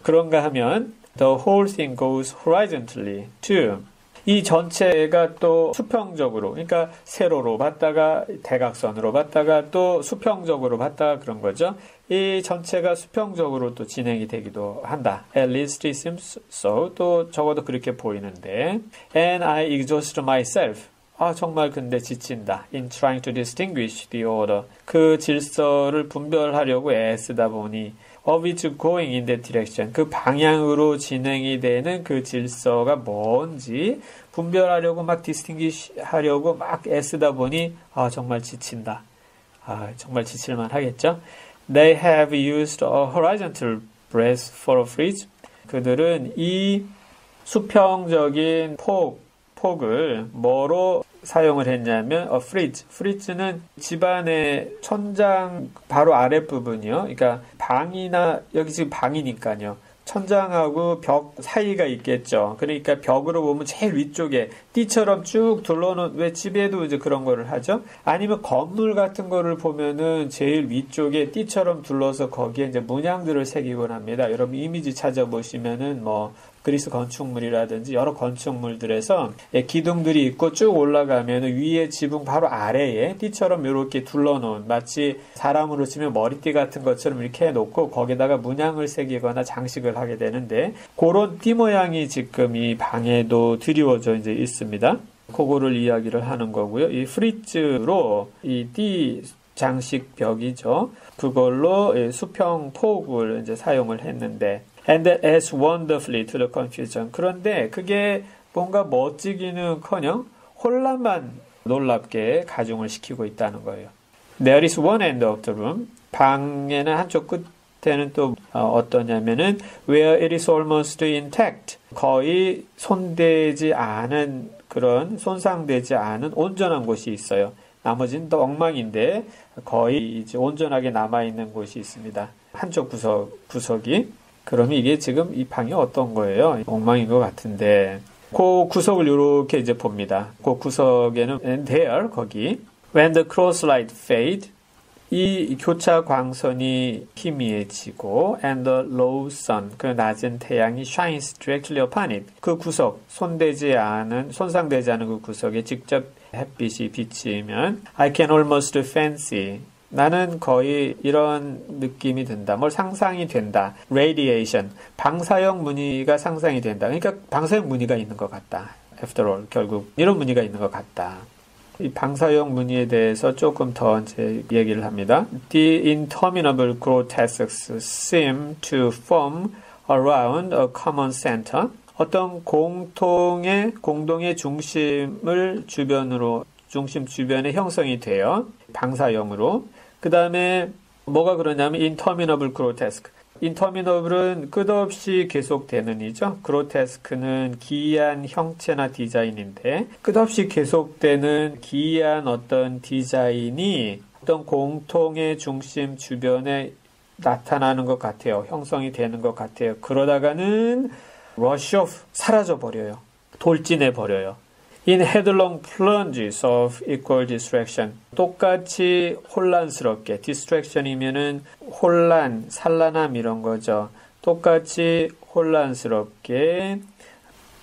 그런가 하면 the whole thing goes horizontally too. 이 전체가 또 수평적으로, 그러니까 세로로 봤다가 대각선으로 봤다가 또 수평적으로 봤다가 그런 거죠. 이 전체가 수평적으로 또 진행이 되기도 한다. At least it seems so. 또 적어도 그렇게 보이는데. And I exhausted myself. 정말 근데 지친다. In trying to distinguish the order. 그 질서를 분별하려고 애쓰다 보니 of it going in that direction. 그 방향으로 진행이 되는 그 질서가 뭔지 분별하려고 막 distinguish 하려고 막 애쓰다 보니 정말 지친다. 정말 지칠만 하겠죠. They have used a horizontal breath for a fridge. 그들은 이 수평적인 폭을 뭐로 사용을 했냐면 fridge. fridge는 집안의 천장 바로 아랫부분이요. 그러니까 방이나 여기 지금 방이니까요. 천장하고 벽 사이가 있겠죠. 그러니까 벽으로 보면 제일 위쪽에 띠처럼 쭉 둘러놓은, 왜 집에도 이제 그런 거를 하죠? 아니면 건물 같은 거를 보면은 제일 위쪽에 띠처럼 둘러서 거기에 이제 문양들을 새기곤 합니다. 여러분 이미지 찾아보시면은 그리스 건축물이라든지 여러 건축물들에서 기둥들이 있고 쭉 올라가면 위에 지붕 바로 아래에 띠처럼 이렇게 둘러놓은, 마치 사람으로 치면 머리띠 같은 것처럼 이렇게 해놓고 거기다가 문양을 새기거나 장식을 하게 되는데, 그런 띠 모양이 지금 이 방에도 드리워져 이제 있습니다. 그거를 이야기를 하는 거고요. 이 프리즈로 이 띠 장식 벽이죠. 그걸로 수평 폭을 이제 사용을 했는데, and that adds wonderfully to the confusion. 그런데 그게 뭔가 멋지기는커녕 혼란만 놀랍게 가중을 시키고 있다는 거예요. There is one end of the room. 방에는 한쪽 끝에는 또 어떠냐면은 where it is almost intact. 거의 손대지 않은, 그런 손상되지 않은 온전한 곳이 있어요. 나머지는 또 엉망인데 거의 이제 온전하게 남아있는 곳이 있습니다. 한쪽 구석이. 그러면 이게 지금 이 방이 어떤 거예요? 엉망인 것 같은데, 그 구석을 이렇게 이제 봅니다. 그 구석에는 and there, 거기 when the cross light fade, 이 교차 광선이 희미해지고 and the low sun, 그 낮은 태양이 shines directly upon it. 그 구석, 손상되지 않은 그 구석에 직접 햇빛이 비치면 I can almost fancy, 나는 거의 이런 느낌이 든다. 뭘 상상이 된다. radiation. 방사형 무늬가 상상이 된다. 그러니까 방사형 무늬가 있는 것 같다. after all, 결국 이런 무늬가 있는 것 같다. 이 방사형 무늬에 대해서 조금 더 이제 얘기를 합니다. The interminable grotesques seem to form around a common center. 어떤 공동의 중심 주변에 형성이 돼요. 방사형으로. 그 다음에 뭐가 그러냐면 interminable grotesque. interminable은 끝없이 계속되는 이죠. grotesque는 기이한 형체나 디자인인데, 끝없이 계속되는 기이한 어떤 디자인이 어떤 공통의 중심 주변에 나타나는 것 같아요. 형성이 되는 것 같아요. 그러다가는 rush off, 사라져버려요. 돌진해버려요. In headlong plunges of equal distraction. 똑같이 혼란스럽게, distraction이면은 혼란, 산란함 이런 거죠. 똑같이 혼란스럽게,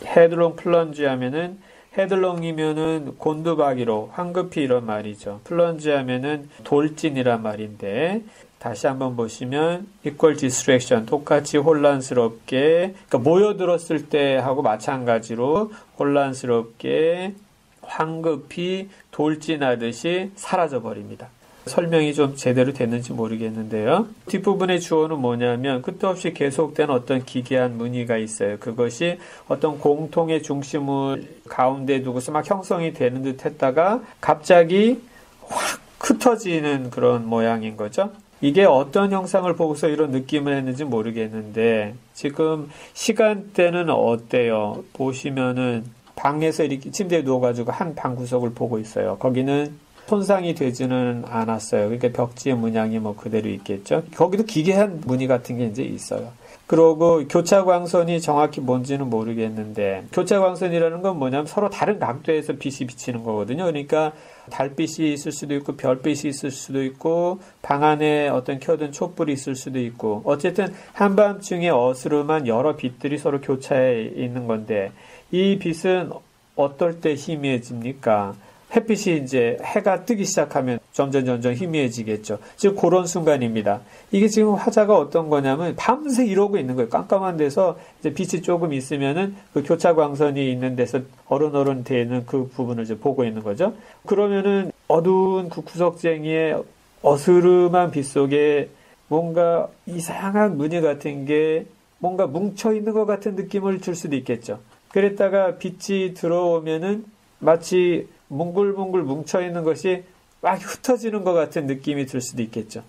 headlong plunge 하면은, headlong이면은 곤두박이로, 황급히 이런 말이죠. plunge 하면은 돌진이란 말인데, 다시 한번 보시면 equal distraction, 똑같이 혼란스럽게, 그러니까 모여들었을 때 하고 마찬가지로 혼란스럽게 황급히 돌진하듯이 사라져버립니다. 설명이 좀 제대로 됐는지 모르겠는데요. 뒷부분의 주어는 뭐냐면 끝없이 계속된 어떤 기괴한 무늬가 있어요. 그것이 어떤 공통의 중심을 가운데 두고서 막 형성이 되는 듯 했다가 갑자기 확 흩어지는 그런 모양인 거죠. 이게 어떤 영상을 보고서 이런 느낌을 했는지 모르겠는데, 지금 시간대는 어때요? 보시면은 방에서 이렇게 침대에 누워가지고 한 방 구석을 보고 있어요. 거기는 손상이 되지는 않았어요. 그러니까 벽지의 문양이 그대로 있겠죠. 거기도 기괴한 무늬 같은 게 이제 있어요. 그러고 교차광선이 정확히 뭔지는 모르겠는데 교차광선이라는 건 뭐냐면 서로 다른 각도에서 빛이 비치는 거거든요. 그러니까 달빛이 있을 수도 있고 별빛이 있을 수도 있고 방 안에 어떤 켜둔 촛불이 있을 수도 있고 어쨌든 한밤중에 어스름한 여러 빛들이 서로 교차해 있는 건데 이 빛은 어떨 때 희미해집니까? 햇빛이 이제 해가 뜨기 시작하면 점점 희미해지겠죠. 즉 그런 순간입니다. 이게 지금 화자가 어떤 거냐면 밤새 이러고 있는 거예요. 깜깜한 데서 이제 빛이 조금 있으면은 그 교차광선이 있는 데서 어른어른 되는 그 부분을 이제 보고 있는 거죠. 그러면은 어두운 그 구석쟁이의 어스름한 빛 속에 뭔가 이상한 무늬 같은 게 뭔가 뭉쳐 있는 것 같은 느낌을 줄 수도 있겠죠. 그랬다가 빛이 들어오면은 마치 뭉글뭉글 뭉쳐있는 것이 막 흩어지는 것 같은 느낌이 들 수도 있겠죠.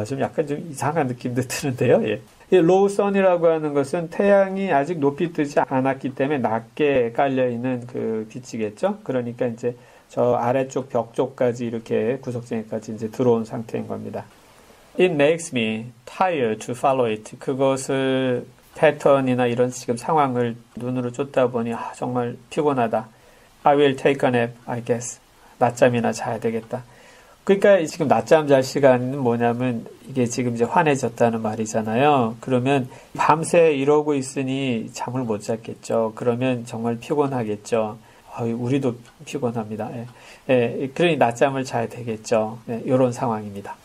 좀 약간 좀 이상한 느낌도 드는데요. 예. 이 로우 선이라고 하는 것은 태양이 아직 높이 뜨지 않았기 때문에 낮게 깔려있는 그 빛이겠죠. 그러니까 이제 저 아래쪽 벽 쪽까지 이렇게 구석쟁이까지 이제 들어온 상태인 겁니다. It makes me tired to follow it. 그것을 패턴이나 이런 지금 상황을 눈으로 쫓다 보니 정말 피곤하다. I will take a nap, I guess. 낮잠이나 자야 되겠다. 그러니까 지금 낮잠 잘 시간은 뭐냐면 이게 지금 이제 환해졌다는 말이잖아요. 그러면 밤새 이러고 있으니 잠을 못 잤겠죠. 그러면 정말 피곤하겠죠. 우리도 피곤합니다. 그러니 낮잠을 자야 되겠죠. 이런 상황입니다.